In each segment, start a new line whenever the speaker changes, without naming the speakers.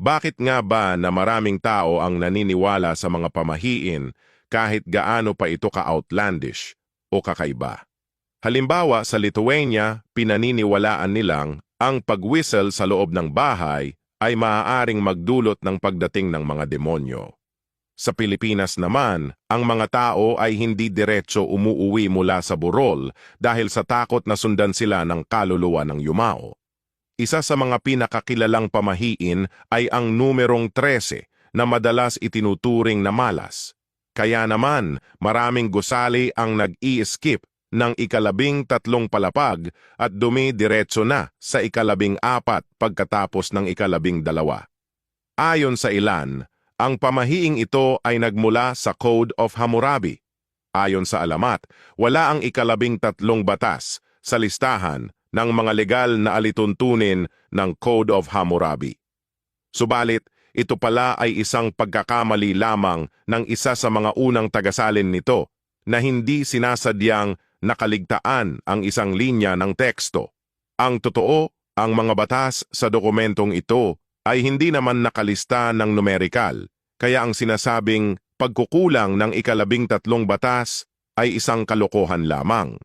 Bakit nga ba na maraming tao ang naniniwala sa mga pamahiin kahit gaano pa ito ka-outlandish o kakaiba? Halimbawa, sa Lithuania, pinaniniwalaan nilang ang pag-whistle sa loob ng bahay ay maaaring magdulot ng pagdating ng mga demonyo. Sa Pilipinas naman, ang mga tao ay hindi diretso umuuwi mula sa burol dahil sa takot na sundan sila ng kaluluwa ng yumao. Isa sa mga pinakakilalang pamahiin ay ang numerong 13 na madalas itinuturing na malas. Kaya naman, maraming gusali ang nag-i-skip ng ika-13 palapag at dumidiretso na sa ika-14 pagkatapos ng ika-12. Ayon sa ilan, ang pamahiing ito ay nagmula sa Code of Hammurabi. Ayon sa alamat, wala ang ika-13 batas sa listahan ng mga legal na alituntunin ng Code of Hammurabi. Subalit, ito pala ay isang pagkakamali lamang ng isa sa mga unang tagasalin nito na hindi sinasadyang nakaligtaan ang isang linya ng teksto. Ang totoo, ang mga batas sa dokumentong ito ay hindi naman nakalista ng numerikal, kaya ang sinasabing pagkukulang ng ika-13 batas ay isang kalokohan lamang.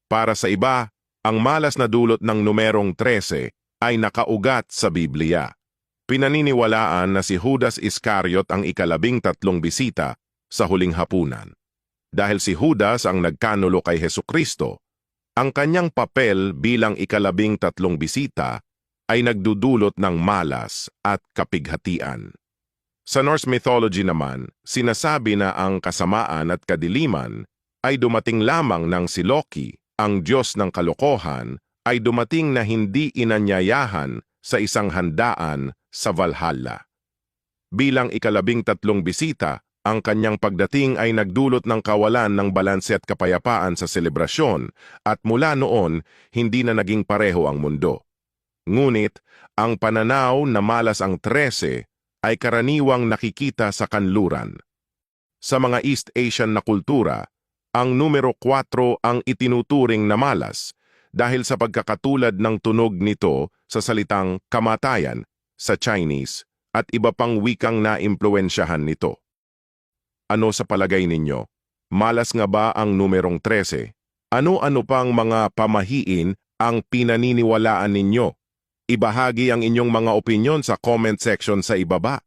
Para sa iba, ang malas na dulot ng numerong 13 ay nakaugat sa Biblia. Pinaniniwalaan na si Judas Iscariot ang ika-13 bisita sa huling hapunan. Dahil si Judas ang nagkanulo kay Hesukristo, ang kanyang papel bilang ika-13 bisita ay nagdudulot ng malas at kapighatian. Sa Norse mythology naman, sinasabi na ang kasamaan at kadiliman ay dumating lamang ng si Loki, ang Diyos ng kalokohan, ay dumating na hindi inanyayahan sa isang handaan sa Valhalla. Bilang ika-13 bisita, ang kanyang pagdating ay nagdulot ng kawalan ng balanse at kapayapaan sa selebrasyon at mula noon, hindi na naging pareho ang mundo. Ngunit, ang pananaw na malas ang 13 ay karaniwang nakikita sa kanluran. Sa mga East Asian na kultura, ang numero 4 ang itinuturing na malas dahil sa pagkakatulad ng tunog nito sa salitang kamatayan sa Chinese at iba pang wikang naimpluwensyahan nito. Ano sa palagay ninyo? Malas nga ba ang numerong 13? Ano-ano pang mga pamahiin ang pinaniniwalaan ninyo? Ibahagi ang inyong mga opinyon sa comment section sa ibaba.